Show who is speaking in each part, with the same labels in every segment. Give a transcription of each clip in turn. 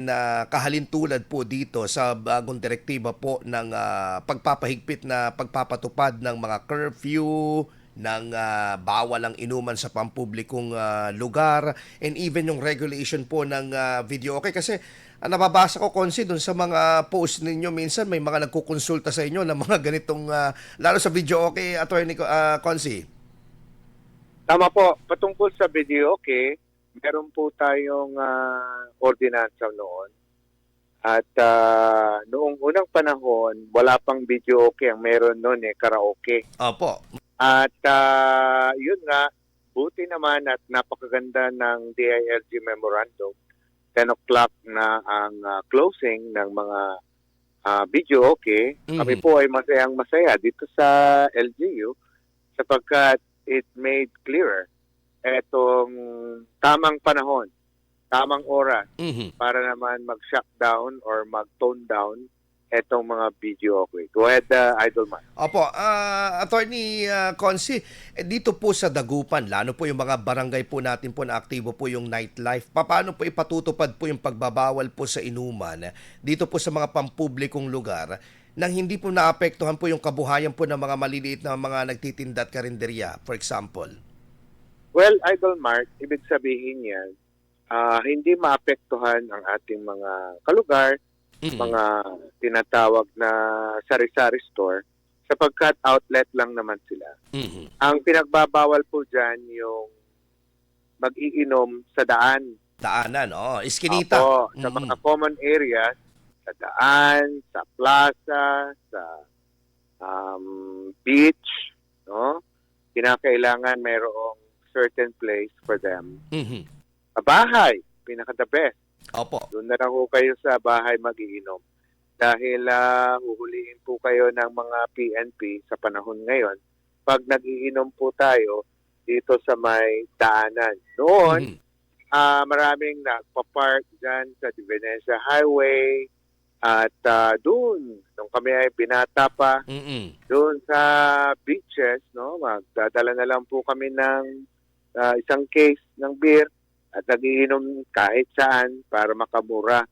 Speaker 1: na kahalintulad po dito sa bagong direktiba po ng pagpapahigpit na pagpapatupad ng mga curfew, ng bawal ang inuman sa pampublikong lugar, and even yung regulation po ng video. Okay, kasi nababasa ko, Konsi, dun sa mga post ninyo, minsan may mga nagkukonsulta sa inyo ng mga ganitong, lalo sa video. Okay, Attorney Konsi?
Speaker 2: Tama po. Patungkol sa video, okay, meron po tayong ordinansa noon. At noong unang panahon, wala pang video okay. Ang meron noon karaoke.
Speaker 1: Opo.
Speaker 2: At yun nga, buti naman at napakaganda ng DILG Memorandum. 10 o'clock na ang closing ng mga video okay. Kami po ay masayang masaya dito sa LGU sapagkat it made clearer etong tamang panahon, tamang oras para naman mag-shutdown or mag-tone down etong mga video okay. Go ahead, Idol Man.
Speaker 1: Opo, Attorney Consi, dito po sa Dagupan, lalo po yung mga barangay po natin po na aktibo po yung nightlife, paano po ipatutupad po yung pagbabawal po sa inuman dito po sa mga pampublikong lugar nang hindi po naapektuhan po yung kabuhayan po ng mga maliliit na mga nagtitinda at karinderya, for example?
Speaker 2: Well, Idol Mark, ibig sabihin yan, hindi maapektuhan ang ating mga kalugar, mga tinatawag na sari-sari store, sapagkat outlet lang naman sila. Ang pinagbabawal po dyan yung mag-iinom sa daan.
Speaker 1: Daanan, iskinita.
Speaker 2: Opo, sa mga common areas, sa daan, sa plaza, sa beach, no? Kinakailangan mayroong certain place for them. Sa bahay, pinaka-the best.
Speaker 1: Opo.
Speaker 2: Doon na lang po kayo sa bahay mag-iinom. Dahil huhulihin po kayo ng mga PNP sa panahon ngayon. Pag nag-iinom po tayo dito sa may daanan. Noon, maraming nagpa-park dyan sa Venecia Highway. At doon, nung kami ay binata pa, doon sa beaches, no, magdadala na lang po kami ng isang case ng beer at nagiinom kahit saan para makamura.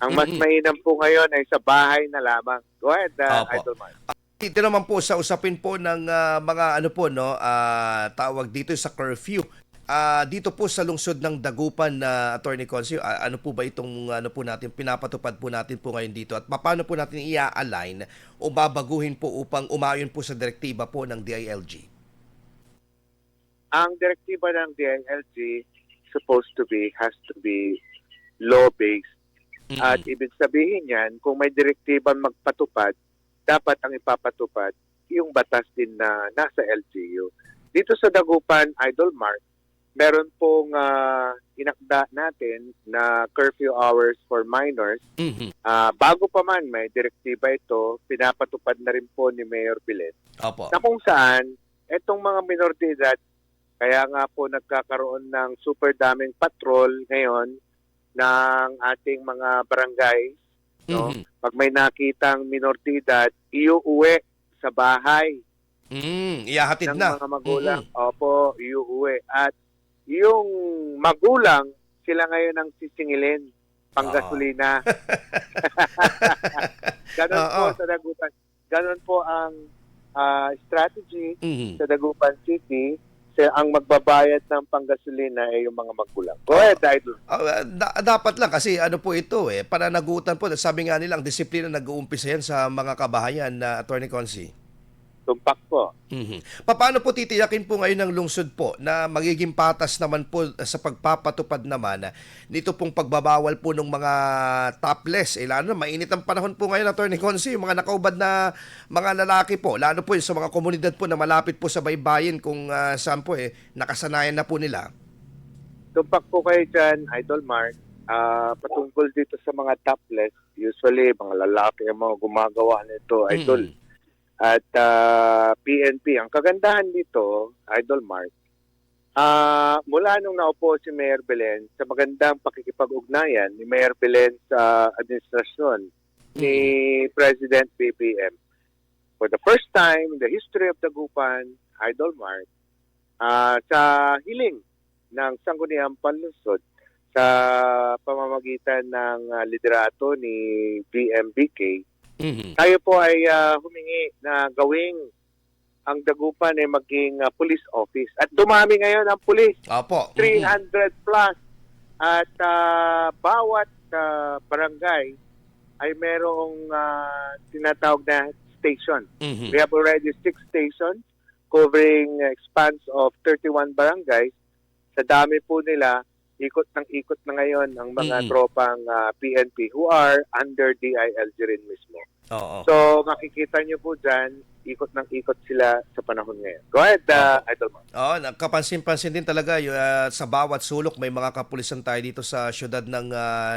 Speaker 2: Ang mas mainam po ngayon ay sa bahay na lamang. Go ahead, Idol Man.
Speaker 1: Dito naman po sa usapin po ng mga tawag dito sa curfew. Dito po sa lungsod ng Dagupan na Attorney Consi, ano po ba itong po natin pinapatupad po natin po ngayon dito at paano po natin i-align o babaguhin po upang umayon po sa direktiba po ng DILG?
Speaker 2: Ang direktiba ng DILG has to be law-based. At ibig sabihin yan, kung may direktiba magpatupad, dapat ang ipapatupad yung batas din na nasa LGU. Dito sa Dagupan, Idol Mark, meron pong inakda natin na curfew hours for minors. Bago pa man may direktiba ito, pinapatupad na rin po ni Mayor Bilen.
Speaker 1: Opo.
Speaker 2: Na kung saan, etong mga minor de edad, kaya nga po nagkakaroon ng super daming patrol ngayon ng ating mga barangay. No? Pag may nakitang minor de edad, iuuwi sa bahay.
Speaker 1: Iyahatid
Speaker 2: ng
Speaker 1: na.
Speaker 2: mga magulang. Opo, iuuwi. At yung magulang, sila ngayon ang sisingilin panggasolina. Ganon po sa Dagupan. Ganon po ang strategy sa Dagupan City. Ang magbabayad ng panggasolina ay yung mga magulang. Go ahead, Idol.
Speaker 1: Dapat lang kasi ano po ito pananagutan po. Sabi nga nila, ang disiplina nag-uumpisa yan sa mga kabahayan na Attorney Consi.
Speaker 2: Tumpak po.
Speaker 1: Paano po titiyakin po ngayon ng lungsod po na magiging patas naman po sa pagpapatupad naman nito pong pagbabawal po ng mga topless? Lalo na mainit ang panahon po ngayon, Attorney Consi, yung mga nakaubad na mga lalaki po, lalo po sa mga komunidad po na malapit po sa baybayin kung saan po nakasanayan na po nila.
Speaker 2: Tumpak po kayo dyan, Idol Mark. Patungkol dito sa mga topless, usually mga lalaki ang mga gumagawa nito, Idol. At PNP, ang kagandahan dito, Idol Mark, mula nung naupo si Mayor Belen sa magandang pakikipag-ugnayan ni Mayor Belen sa administrasyon ni President BBM, for the first time in the history of Dagupan, Idol Mark, sa hiling ng Sangguniang Panlungsod, sa pamamagitan ng liderato ni BMBK,
Speaker 1: Mhm.
Speaker 2: tayo po ay humingi na gawing ang Dagupan ay maging police office. At dumami ngayon ang police,
Speaker 1: Opo.
Speaker 2: 300 plus. At bawat barangay ay merong tinatawag na station.
Speaker 1: Mhm.
Speaker 2: We have already 6 stations covering expanse of 31 barangays. Sa dami po nila, ikot na ngayon ang mga tropang PNP who are under DILG rin mismo.
Speaker 1: Oo.
Speaker 2: So makikita nyo po dyan, ikot sila sa panahon ngayon. Go ahead, Idol Mark.
Speaker 1: Oo, nakapansin-pansin din talaga sa bawat sulok may mga kapulisan tayo dito sa syudad ng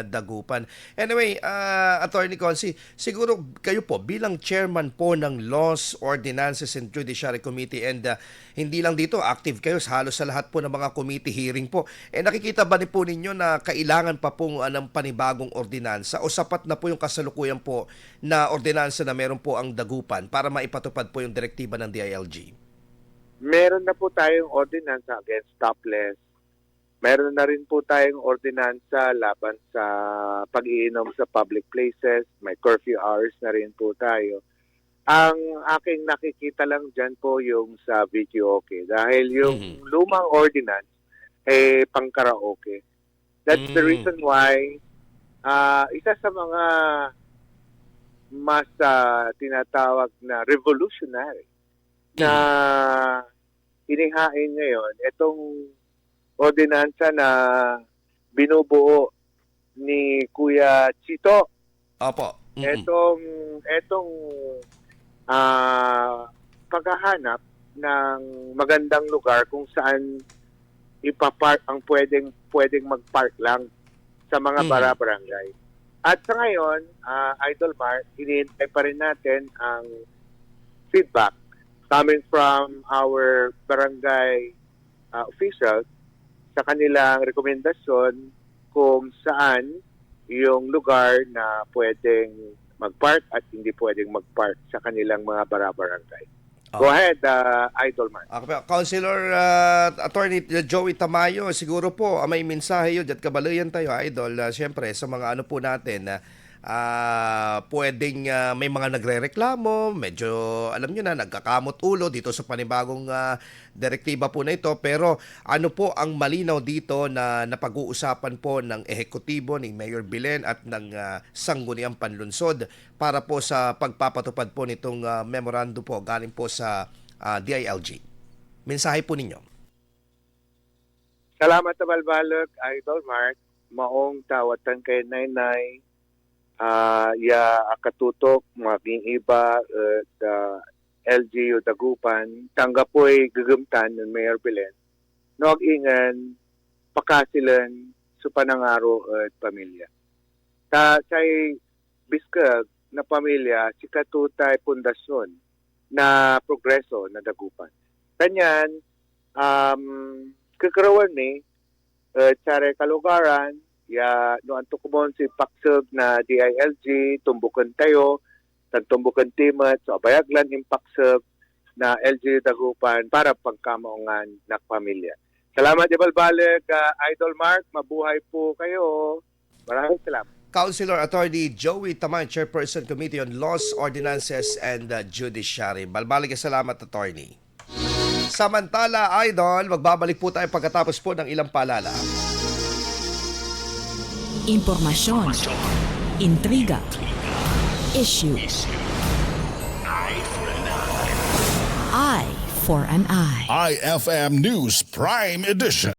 Speaker 1: Dagupan. Anyway, Attorney Consi, siguro kayo po bilang chairman po ng Laws, Ordinances and Judiciary Committee and hindi lang dito, active kayo halos sa lahat po ng mga committee hearing po. Nakikita ba po ninyo na kailangan pa pong ng panibagong ordinansa o sapat na po yung kasalukuyan po na ordinansa na meron po ang Dagupan para maipatupad po yung direktiba ng DILG?
Speaker 2: Meron na po tayong ordinansa against topless. Meron na rin po tayong ordinansa laban sa pag-iinom sa public places. May curfew hours na rin po tayo. Ang aking nakikita lang dyan po yung sa videoke. Dahil yung lumang ordinance pang karaoke. That's the reason why isa sa mga mas tinatawag na revolutionary na inihain ngayon, itong ordinansa na binubuo ni Kuya Chito.
Speaker 1: Opo.
Speaker 2: Etong paghahanap ng magandang lugar kung saan ipapark ang pwedeng magpark lang sa mga barangay. At sa ngayon, Idol Mark, hinihintay pa rin natin ang feedback coming from our barangay officials sa kanilang rekomendasyon kung saan yung lugar na pwedeng magpark at hindi pwedeng magpark sa kanilang mga barangay. Go ahead, Idol Mark.
Speaker 1: Councilor Attorney Joey Tamayo, siguro po may mensahe yun at kabalayan tayo, Idol. Siyempre, sa mga ano po natin na pwedeng may mga nagrereklamo, medyo alam nyo na, nagkakamot ulo dito sa panibagong direktiba po na ito. Pero ano po ang malinaw dito na napag-uusapan po ng ehekutibo ni Mayor Bilen at ng Sangguniang Panlunsod para po sa pagpapatupad po nitong memorandum po galing po sa DILG. Mensahe po ninyo.
Speaker 2: Salamat sa balbalog, Idol Mark. Maong tawatan kay Nainay. Akatutok, maging iba at LGU Dagupan, tanggapoy gagumtan ng Mayor Belen, nag-ingan, pakasilan, supanangaro at pamilya. Say biskag na pamilya, si katutay pundasyon na progreso na Dagupan. Kanyan, kakarawan ni, tsare kalugaran, noon to kumon si Paksog na DILG, tumbukan tayo, tumbukan timat, so abayaglan yung Paksog na LG Dagupan para pagkamaungan na pamilya. Salamat, Ibalbalag, Idol Mark, mabuhay po kayo. Maraming salamat.
Speaker 1: Councilor Attorney Joey Tamay, Chairperson Committee on Laws, Ordinances and Judiciary. Balbalig salamat, Attorney. Samantala, Idol, magbabalik po tayo pagkatapos po ng ilang paalala.
Speaker 3: Impormasyon, intriga, issue, Eye for an Eye.
Speaker 4: IFM News Prime Edition.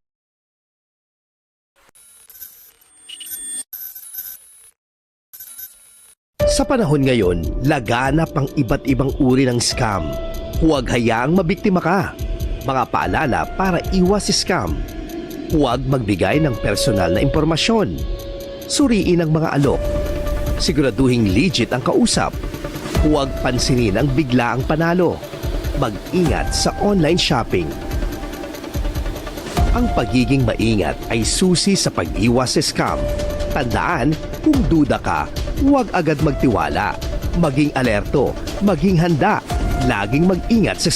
Speaker 1: Sa panahon ngayon, laganap ang iba't ibang uri ng scam. Huwag hayaang mabiktima ka. Mga paalala para iwas scam. Huwag magbigay ng personal na impormasyon. Suriin ang mga alok. Siguraduhing legit ang kausap. Huwag pansinin ang biglaang panalo. Mag-ingat sa online shopping. Ang pagiging maingat ay susi sa pag-iwas sa scam. Tandaan, kung duda ka, huwag agad magtiwala. Maging alerto, maging handa, laging mag-ingat sa